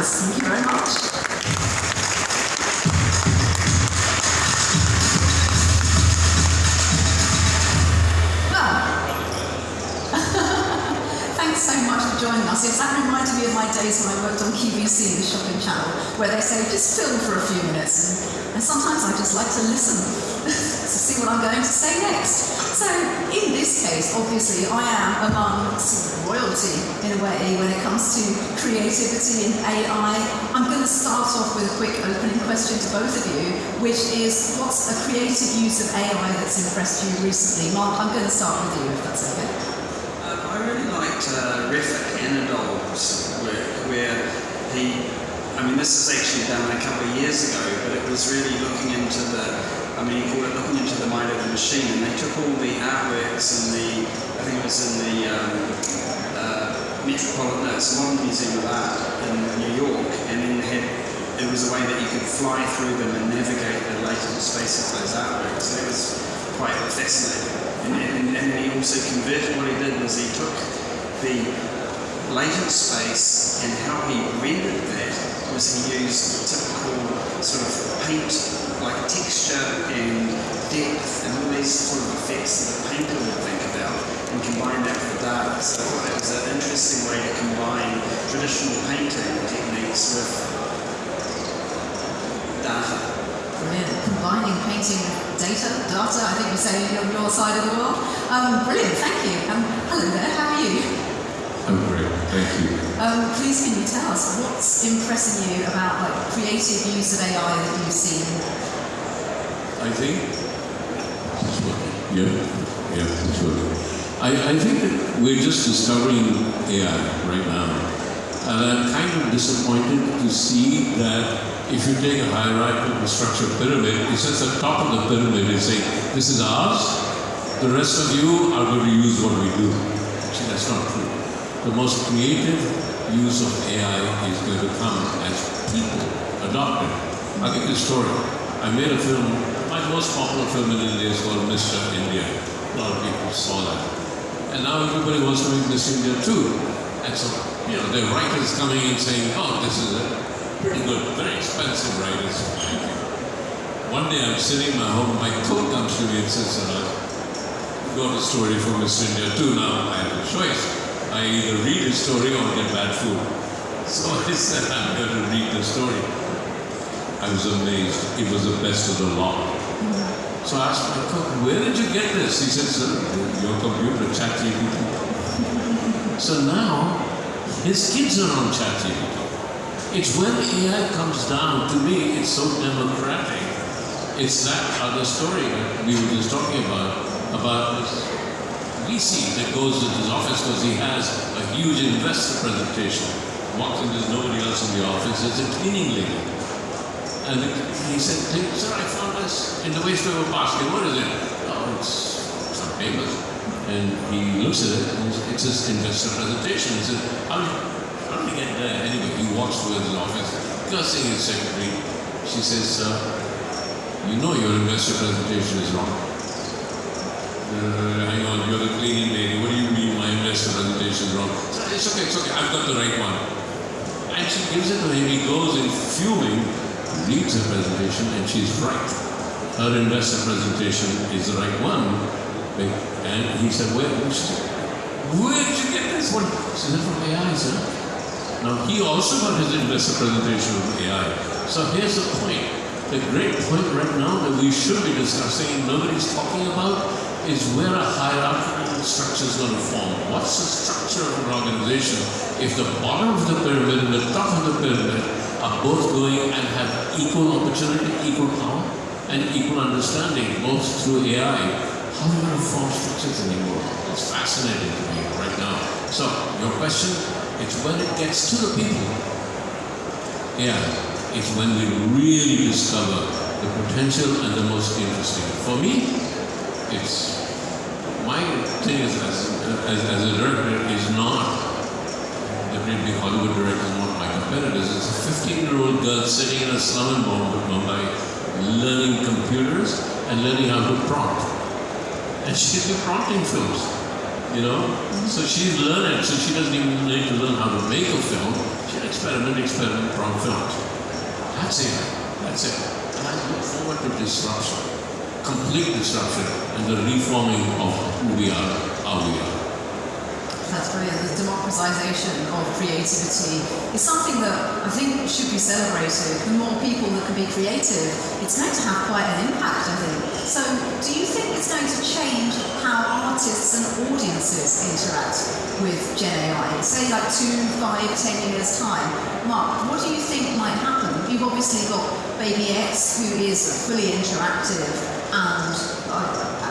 canvas. Thank you very much. Thanks so much for joining us. Yes, that reminded me of my days when I worked on QVC, the shopping channel, where they say, just film for a few minutes. And sometimes I just like to listen to see what I'm going to say next. So in this case, obviously, I am among sort of royalty in a way when it comes to creativity and AI. I'm going to start off with a quick opening question to both of you, which is, what's a creative use of AI that's impressed you recently? Mark, I'm going to start with you, if that's okay. I really liked Refik Anadol's work, where he, I mean, this is actually done a couple of years ago, but it was really looking into the, I mean, he called it looking into the mind of the machine, and they took all the artworks in the, I think it was in the Modern Museum of Art in New York, and then it was a way that you could fly through them and navigate the latent space of those artworks. So it was quite fascinating. And he also converted, what he did was he took the latent space, and how he rendered that was he used typical sort of paint, like texture and depth and all these sort of effects that a painter would think about, and combine that with data. So I thought that was an interesting way to combine traditional painting techniques with data. Brilliant. Combining painting with data, I think you say on your side of the world. Brilliant, thank you. Hello there, how are you? I'm great, thank you. Please can you tell us what's impressing you about creative use of AI that you've seen? I think, it's working. I think that we're just discovering AI right now. And I'm kind of disappointed to see that if you take a hierarchical structure pyramid, it says at the top of the pyramid is saying, this is ours, the rest of you are going to use what we do. Actually, that's not true. The most creative use of AI is going to come as people adopt it. I'll give you a story. I made a film, my most popular film in India is called Mr. India. A lot of people saw that. And now everybody wants to make Miss India too. And so, there are writers coming in saying, oh, this is pretty good, very expensive writers. One day I'm sitting in my home, my coach comes to me and says, got a story for Miss India too. Now I have a choice. I either read the story or get bad food. So I said, I'm going to read the story. I was amazed. It was the best of the lot. So I asked my cook, where did you get this? He said, sir, your computer, ChatGPT. So now, his kids are on ChatGPT. It's when AI comes down, to me, it's so democratic. It's that other story that we were just talking about this VC that goes to his office because he has a huge investor presentation. Walks in, there's nobody else in the office, it's a cleaning lady. And he said, sir, I found this in the waste paper basket. What is it? Oh, it's some papers. And he looks at it, and it's his investor presentation. He said, how did he get there? Anyway, he walks towards his office, cursing his secretary. She says, sir, you know your investor presentation is wrong. Hang on, you're the cleaning lady. What do you mean my investor presentation is wrong? It's okay, I've got the right one. And she gives it to him, he goes in fuming, reads her presentation, and she's right. Her investor presentation is the right one. And he said, where did you get this one? She said, from AI, sir. Now, he also got his investor presentation from AI. So here's the point. The great point right now that we should be discussing and nobody's talking about is where a hierarchical structure is going to form. What's the structure of an organization if the bottom of the pyramid and the top of the pyramid are both going and have equal opportunity, equal power, and equal understanding, both through AI? How are we going to form structures anymore? It's fascinating to me right now. So, your question, it's when it gets to the people. Yeah, it's when we really discover the potential and the most interesting. For me, it's my thing is as a director is not the great big Hollywood directors, not my competitors. It's a 15-year-old girl sitting in a slum in Mumbai learning computers and learning how to prompt. And she's been prompting films, So she's learned it, so she doesn't even need to learn how to make a film. She experiment, prompt films. That's it. That's it. And I look forward to disruption, complete disruption, and the reforming of who we are, how we are. That's brilliant. The democratization of creativity is something that I think should be celebrated. The more people that can be creative, it's going to have quite an impact, I think. So, do you think it's going to change how artists and audiences interact with Gen AI? Say like 2, 5, 10 years' time. Mark, what do you think might happen? You've obviously got Baby X, who is fully interactive, and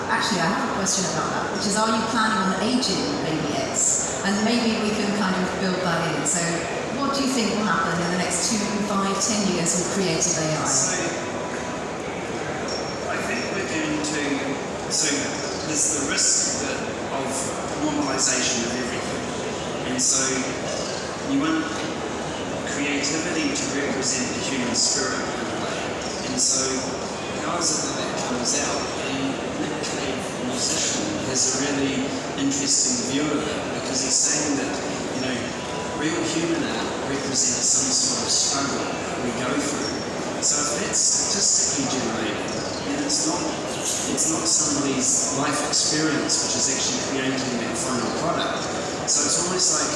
actually, I have a question about that, which is, are you planning on aging Baby X? And maybe we can kind of build that in. So, what do you think will happen in the next 2, 5, 10 years with creative AI? So, I think we're going to. So, there's the risk of normalization of everything, and so you want creativity to represent the human spirit in a way, and so how is it that comes out? Musician has a really interesting view of it, because he's saying that, real human art represents some sort of struggle that we go through. So if that's statistically generated, then it's not somebody's life experience which is actually creating that final product. So it's almost like,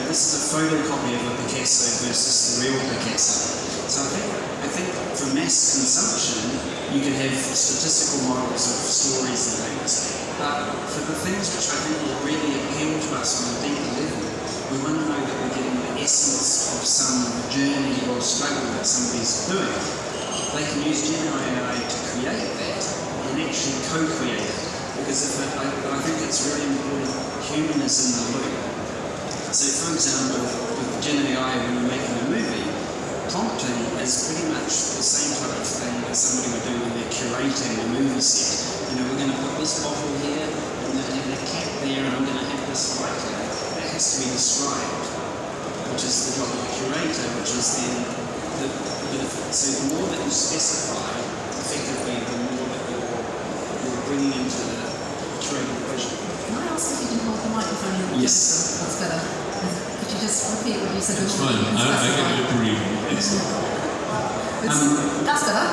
this is a photocopy of a Picasso versus the real Picasso. So I think for mass consumption, you can have statistical models of stories and things. But for the things which I think will really appeal to us on a deeper level, we want to know that we're getting the essence of some journey or struggle that somebody's doing. They can use Gen AI to create that and actually co-create it. Because I think it's really important, human is in the loop. So for example, with Gen AI, when we're making a movie, prompting is pretty much the same type of thing that somebody would do when they're curating a movie set. We're going to put this bottle here, I'm going to have that cat there, and I'm going to have this light here. That has to be described, which is the job of the curator, which is then the benefit. So the more that you specify, effectively, the more that you're bringing into the curated vision. Can I ask if you can hold the microphone in the Yes. That's better. Could you just repeat what you said? It's fine. I can do it for you. That's better.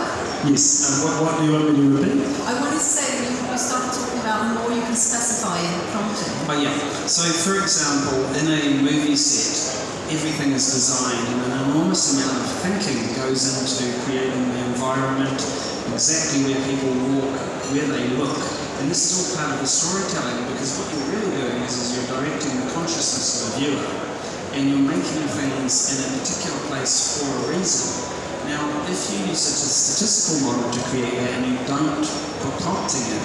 Yes. What do you want me to repeat? I wanted to say that you started talking about the more you can specify in prompting. Oh yeah. So for example, in a movie set, everything is designed and an enormous amount of thinking goes into creating the environment, exactly where people walk, where they look. And this is all part of the storytelling, because what you're really doing is you're directing the consciousness of the viewer, and you're making things in a particular place for a reason. Now, if you use a statistical model to create that and you don't put prompting in,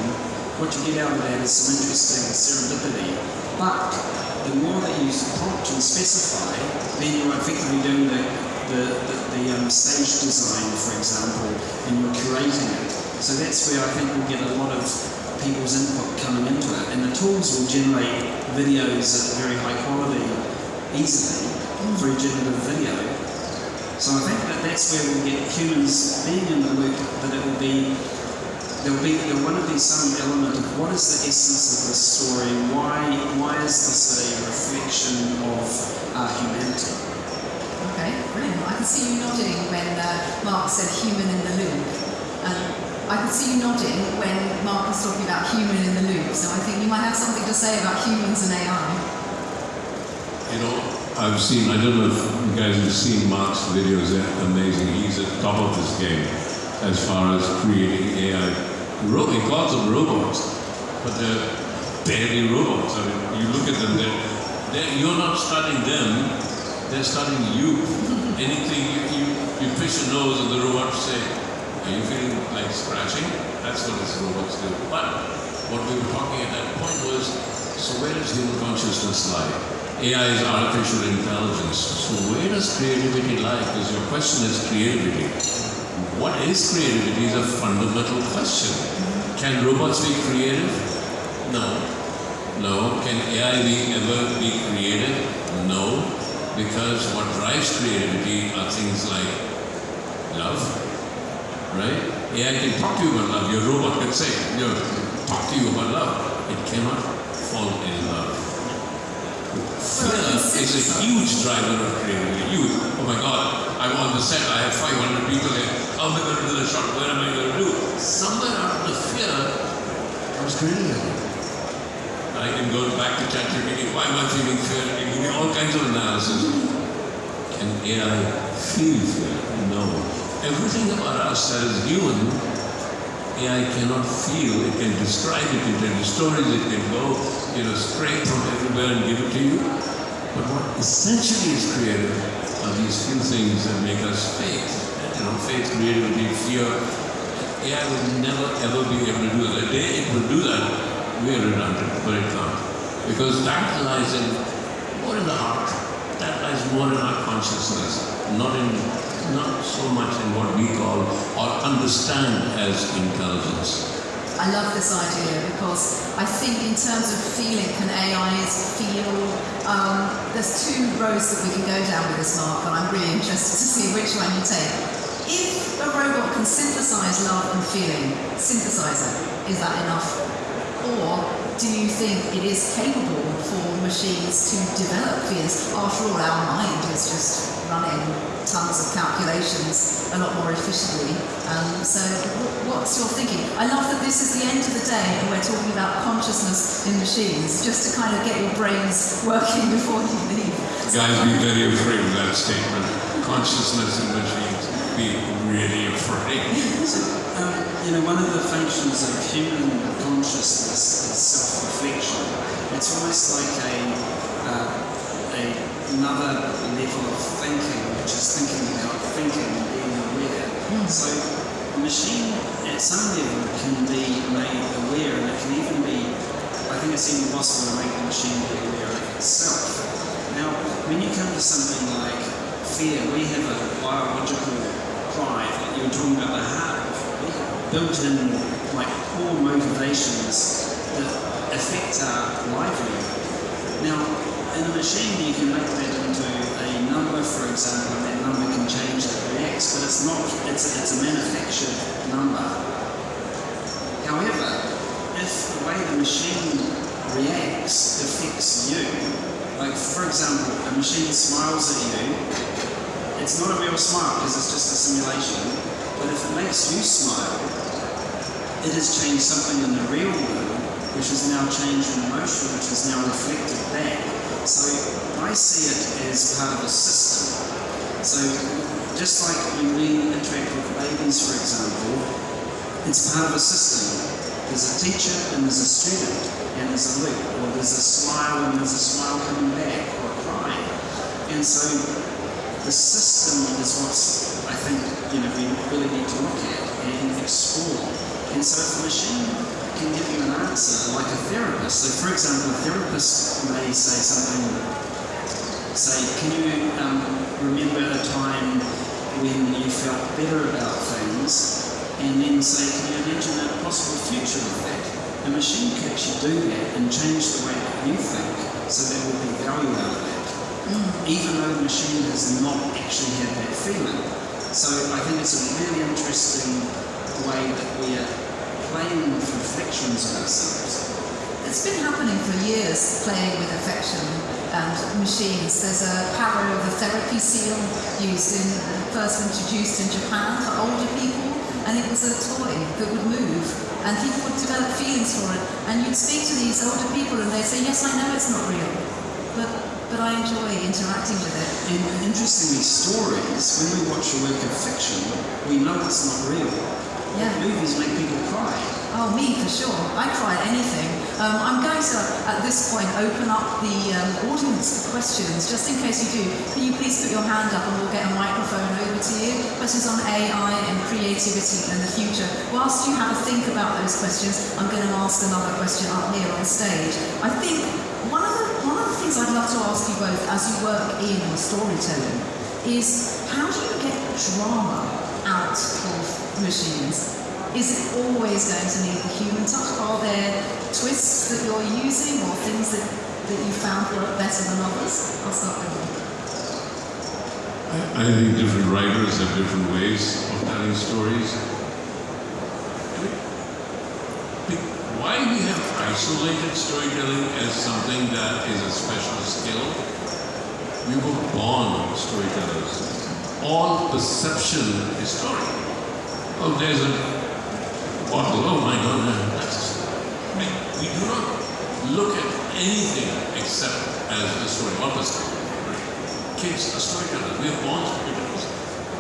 what you get out of that is some interesting serendipity. But the more that you prompt and specify, then you're effectively doing the stage design, for example, and you're curating it. So that's where I think we'll get a lot of people's input coming into it. And the tools will generate videos at very high quality easily through generative video. So I think that's where we'll get humans being in the loop, but there want to be some element of what is the essence of this story, why is this a reflection of our humanity? Okay, brilliant. I can see you nodding when Mark said human in the loop. And I could see you nodding when Mark was talking about human in the loop. So I think you might have something to say about humans and AI. I don't know if you guys have seen Mark's videos, they're amazing. He's at the top of his game as far as creating AI. He calls them robots, but they're barely robots. I mean, you look at them, you're not studying them, they're studying you. Anything, you push your nose and the robot will say, are you feeling like scratching? That's what these robots do. But what we were talking at that point was, so where does human consciousness lie? AI is artificial intelligence. So where does creativity lie? Because your question is creativity. What is creativity is a fundamental question. Can robots be creative? No. Can AI ever be creative? No. Because what drives creativity are things like love, right? AI can talk to you about love. Your robot can say, talk to you about love. It cannot fall in love. Fear is a huge driver of creativity. set, I have 500 people here. How am I going to do the shot? What am I going to do? Somewhere out of the fear, I was creating it. I can go back to ChatGPT. Why am I feeling fear? It give me all kinds of analysis. Can AI feel fear? No. Everything about us that is human, AI cannot feel. It can describe it, it can tell you stories, it can go, scrape from everywhere and give it to you. But what essentially is creative are these few things that make us faith. Faith, creativity, fear. AI will never ever be able to do that. The day it will do that, we are redundant, but it can't. Because that lies more in the heart. That lies more in our consciousness, not so much in what we call or understand as intelligence. I love this idea because I think in terms of feeling, can AIs feel? There's two roads that we can go down with this, Mark, and I'm really interested to see which one you take. If a robot can synthesize love and feeling, synthesize it, is that enough? Or do you think it is capable for machines to develop feelings? After all, our mind is just running tons of calculations a lot more efficiently. So what's your thinking? I love that this is the end of the day and we're talking about consciousness in machines, just to kind of get your brains working before you leave. Guys, be very afraid of that statement. Consciousness in machines. Be really afraid. One of the functions of human consciousness is self-reflection. It's almost like another level of thinking, which is thinking about thinking and being aware. So a machine at some level can be made aware, and it can even be, I think it's even possible to make the machine be aware of itself. Now, when you come to something like fear, we have a biological drive, like you were talking about the heart, we have built-in core motivations that affect our livelihood. Now, in a machine you can make that into a number, for example, and that number can change as it reacts, but it's a manufactured number. However, if the way the machine reacts affects you, like for example, a machine smiles at you, it's not a real smile because it's just a simulation, but if it makes you smile, it has changed something in the real world, which has now changed an emotion, which is now reflected back. So I see it as part of a system. So just like when we interact with babies, for example, it's part of a system. There's a teacher and there's a student and there's a loop, or there's a smile and there's a smile coming back, or a cry. And so the system is what's, I think, we really need to look at and explore. And so if a machine can give you an answer, like a therapist, so for example, a therapist may say something, can you remember a time when you felt better about things, and then say, can you imagine a possible future of that? A machine can actually do that and change the way that you think, so there will be value out of that. Even though the machine has not actually had that feeling. So I think it's a really interesting way that we are playing with reflections of ourselves. It's been happening for years, playing with affection and machines. There's a therapy seal first introduced in Japan for older people, and it was a toy that would move, and people would develop feelings for it. And you'd speak to these older people, and they'd say, "Yes, I know it's not real, but I enjoy interacting with it." And interestingly, stories, when we watch a work of fiction, we know it's not real. Yeah. Movies make people cry. Oh, me for sure. I cry at anything. I'm going to, at this point, open up the audience for questions, just in case you do. Can you please put your hand up and we'll get a microphone over to you? Questions on AI and creativity in the future. Whilst you have a think about those questions, I'm going to ask another question up here on stage. I think one of the things I'd love to ask you both as you work in storytelling is, how do you get drama out of machines? Is it always going to need the human touch? Are there twists that you're using or things that you found work better than others? I'll start with you. I think different writers have different ways of telling stories. Why we have isolated storytelling as something that is a special skill? We were born storytellers. all perception is story. Oh, there's a bottle. Oh my God, that's a story. We do not look at anything except as a story. What was kids are storytellers. We are born storytellers.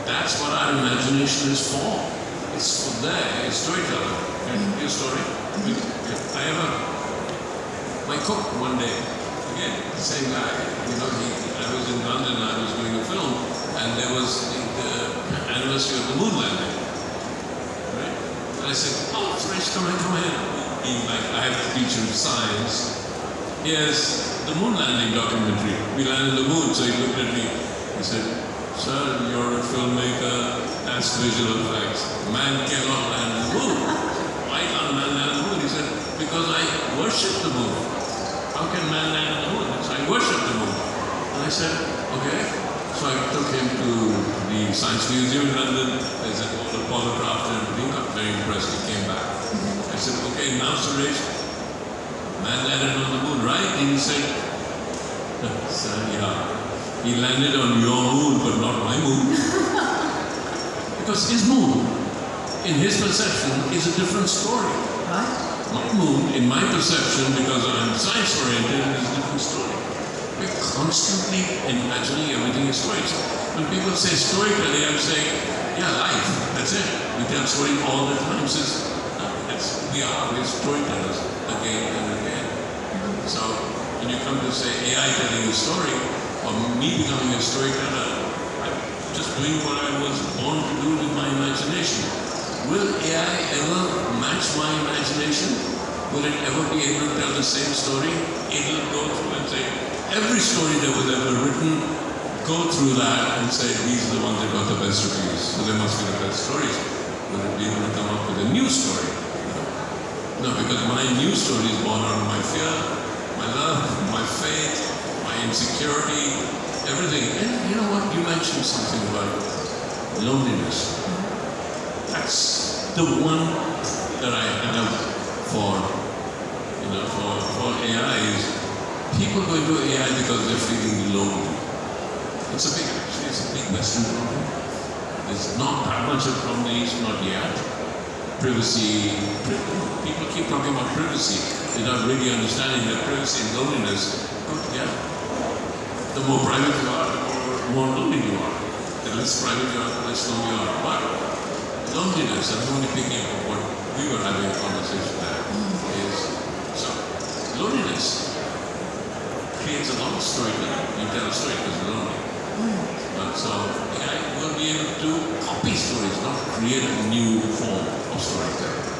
That's what our imagination is for. It's for a storyteller. Your story. My cook one day, again, the same guy, I was in London, I was doing a film, and there was the anniversary of the moon landing. Right? And I said, oh, Suresh, come in. I have to teach him science. Here's the moon landing documentary. We landed the moon, so he looked at me. He said, sir, you're a filmmaker, that's visual effects. Man cannot land the moon. Why can't man land the moon? He said, because I worship the moon. How can man land the moon? So I worship the moon. And I said, okay. So I took him to the Science Museum in London. They said, oh, the Apollo craft and everything. Got very impressed. He came back. I said, okay, now Suresh, man landed on the moon, right? And he said, sir, yeah. He landed on your moon, but not my moon. Because his moon, in his perception, is a different story. Right. My moon, in my perception, because I'm science-oriented, is a different story. We're constantly imagining everything is stories. When people say storytelling, I'm saying, yeah, life, that's it. We tell stories all the time. We're storytellers again and again. So when you come to say AI telling a story, or me becoming a storyteller, I'm just doing what I was born to do with my imagination. Will AI ever match my imagination? Will it ever be able to tell the same story? It will go through and say, every story that was ever written, go through that and say, these are the ones that got the best reviews, so they must be the best stories. Will it be able to come up with a new story? No, because my new story is born out of my fear, my love, my faith, my insecurity, everything. And you know what? You mentioned something about loneliness. That's the one that I have for AI is people go into AI because they're feeling lonely. It's a big Western problem. There's not that much of a problem in the East, not yet. Privacy, people keep talking about privacy. They're not really understanding that privacy and loneliness go together. The more private you are, the more lonely you are. The less private you are, the less lonely you are. But loneliness, I'm only picking up what we were having a conversation there, is so loneliness creates a lot of storytelling. You tell a story because you're lonely. But so AI will be able to copy stories, not create a new form of storytelling.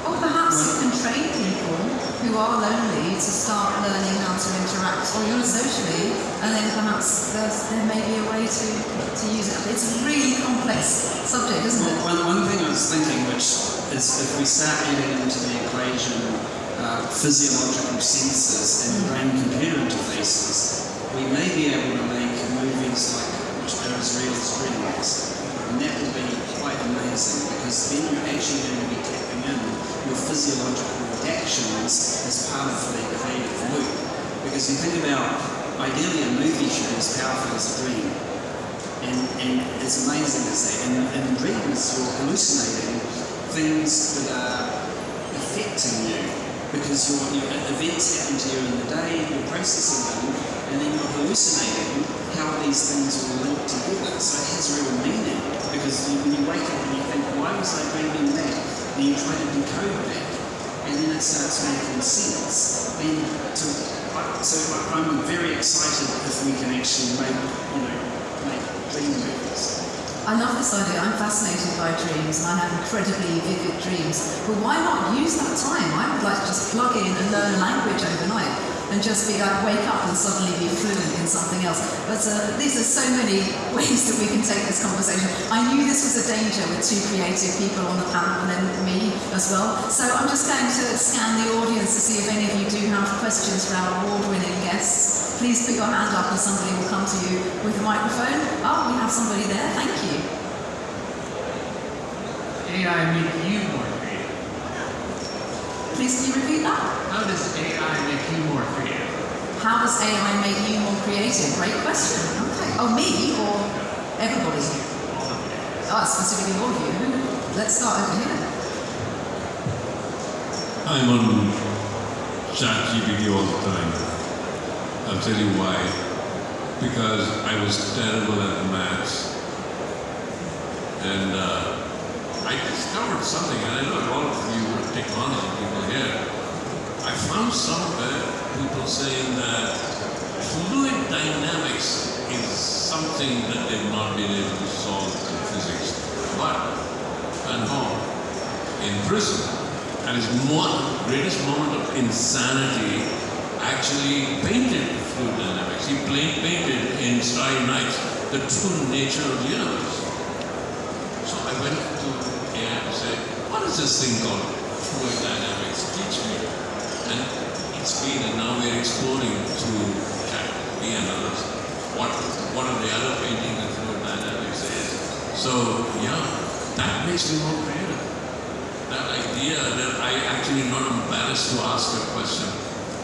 Or perhaps you can train people who are lonely to start learning how to interact socially, and then perhaps there may be a way to use it. It's a really complex subject, isn't it? One thing I was thinking, which is if we start adding into the equation physiological senses and brain-computer interfaces, we may be able to make movies like which are as real as dreams. And that will be quite amazing, because then you're actually going to be tapping in your physiological reactions as part of the creative loop. Because you think about, ideally a movie should be as powerful as a dream. And it's amazing to see. And in dreams you're hallucinating things that are affecting you. Because your events happen to you in the day, you're processing them, and then you're hallucinating how these things will link together. So it has real meaning, because when you wake up and you think, why was I dreaming that? And you try to decode that, and then it starts making sense. So I'm very excited if we can actually make dream movies. I love this idea. I'm fascinated by dreams, and I have incredibly vivid dreams. But why not use that time? I would like to just plug in and learn a language overnight, and just be like, wake up and suddenly be fluent in something else. But these are so many ways that we can take this conversation. I knew this was a danger with two creative people on the panel, and then me as well. So I'm just going to scan the audience to see if any of you do have questions for our award-winning guests. Please put your hand up and somebody will come to you with a microphone. Oh, we have somebody there. Thank you. AI make you more creative? Please can you repeat that? How does AI make you more creative? How does AI make you more creative? Great question. Okay. Oh, me or everybody? specifically all of you. Let's start over here. I'm on ChatGPT all the time. I'll tell you why. Because I was terrible at maths. And I discovered something, and I know a lot of you technology people here. I found somewhere people saying that fluid dynamics is something that they've not been able to solve in physics. But Van Gogh in prison, at his greatest moment of insanity, actually painted fluid dynamics. He painted in Starry Nights the true nature of the universe. So I went to AI to say, what is this thing called fluid dynamics? Teach me. And it's been, and now we're exploring through ChatGPT and others, what are the other paintings that fluid dynamics is. So yeah, that makes me more creative. That idea that I actually am not embarrassed to ask a question.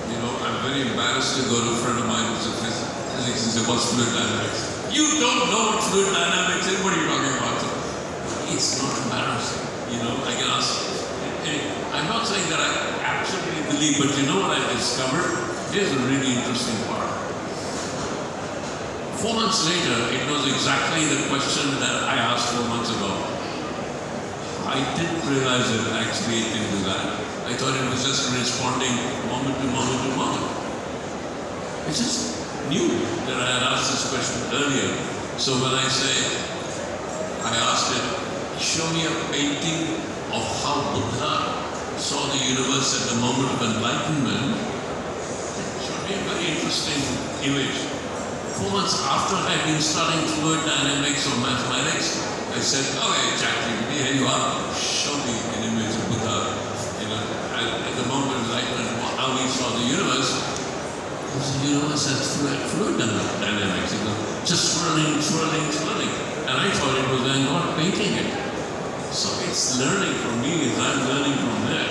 You know, I'm very embarrassed to go to a friend of mine who's a physics and say, what's fluid dynamics? You don't know what fluid dynamics is? What are you talking about? It's not embarrassing. You know, I can ask. I'm not saying that I absolutely believe, but you know what I discovered? Here's a really interesting part. 4 months later, it knows exactly the question that I asked 4 months ago. I didn't realize that actually it can do that. I thought it was just responding moment to moment to moment. I just knew that I had asked this question earlier. So when I say, I asked it, show me a painting of how Buddha saw the universe at the moment of enlightenment. It showed me a very interesting image. 4 months after I'd been studying fluid dynamics or mathematics, I said, okay, ChatGPT, here you are. Show me an image of Buddha, you know, at the moment of enlightenment, how he saw the universe. Because the universe has fluid dynamics, you know, just swirling, swirling, swirling. And I thought it was Van Gogh painting it. So it's learning from me as I'm learning from there.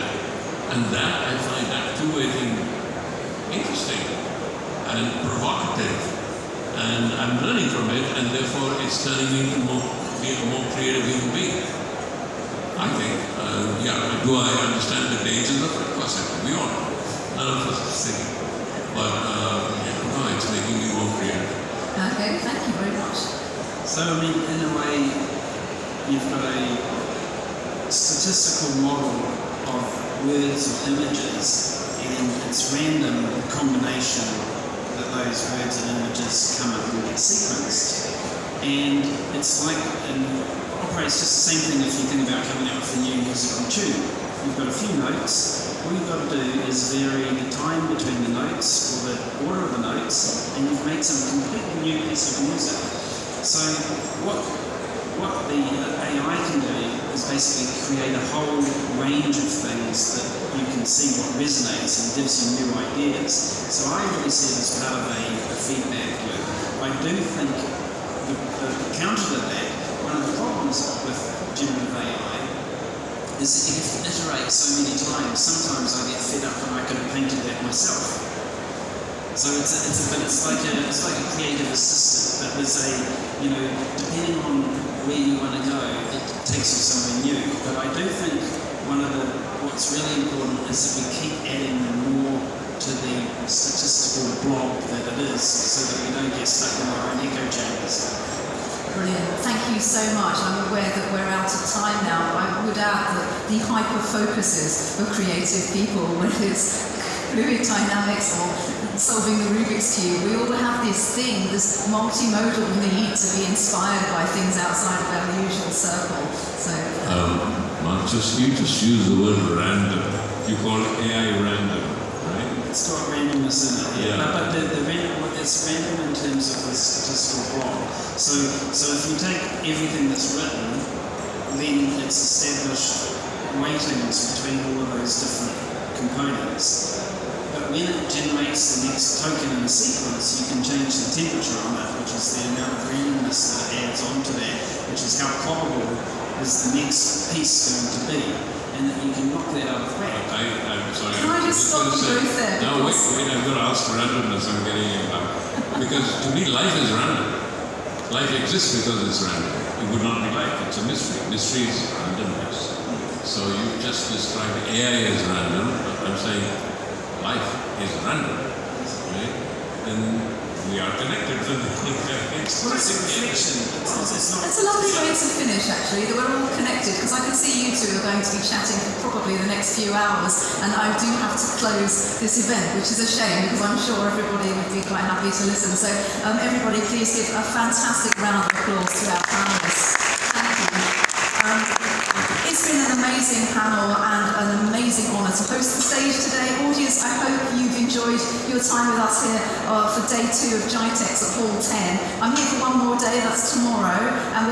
And that, I find that two-way thing interesting and provocative. And I'm learning from it, and therefore it's turning me into being a more creative human being. I think, do I understand the dangers of it? Of course I do. We all know. None of us are saying. But no, it's making me more creative. Okay, thank you very much. So, I mean, in a way, you've got a statistical model of words or images, and it's random combination that those words and images come up and get sequenced. And it's like, operates just the same thing if you think about coming up with a new musical tune. You've got a few notes. All you've got to do is vary the time between the notes or the order of the notes, and you've made some completely new piece of music. So what the AI can do is basically create a whole range of things that you can see what resonates and gives you new ideas. So I really see it as part of a feedback loop. I do think the counter to that, one of the problems with generative AI is that you have to iterate so many times. Sometimes I get fed up and I could have painted that myself. So it's like a creative assistant that was depending on where you want to go, it takes you somewhere new. But I do think what's really important is that we keep adding more to the statistical blob that it is, so that we don't get stuck in our own echo chambers. Brilliant. Thank you so much. I'm aware that we're out of time now. I would add that the hyper-focuses of creative people, whether it's fluid dynamics or solving the Rubik's Cube, we all have this thing, this multimodal need to be inspired by things outside of our usual circle. So, you just use the word random. You call AI random, right? It's got randomness in it. Yeah. But it's random in terms of the statistical block. So if you take everything that's written, then it's established weightings between all of those different components. But when it generates the next token in a sequence, you can change the temperature on it, which is the amount of randomness that it adds onto that, which is how probable is the next piece going to be, and that you can knock that out of whack. I'm sorry. Can I just stop you both there? No, wait, I'm going to ask randomness. I'm getting it back. Because to me, life is random. Life exists because it's random. It would not be life, it's a mystery. Mystery is randomness. So you just described AI as random, but I'm saying life is random. Right? And we are connected to the Well, it's a reflection. It's not. It's a lovely way to finish, actually, that we're all connected, because I can see you two are going to be chatting for probably the next few hours, and I do have to close this event, which is a shame, because I'm sure everybody would be quite happy to listen. So everybody, please give a fantastic round of applause to our panelists. Thank you. It's been an amazing panel and an amazing honour to host the stage today. Audience, I hope you've enjoyed your time with us here for day 2 of Gitex at Hall 10. I'm here for one more day, that's tomorrow, and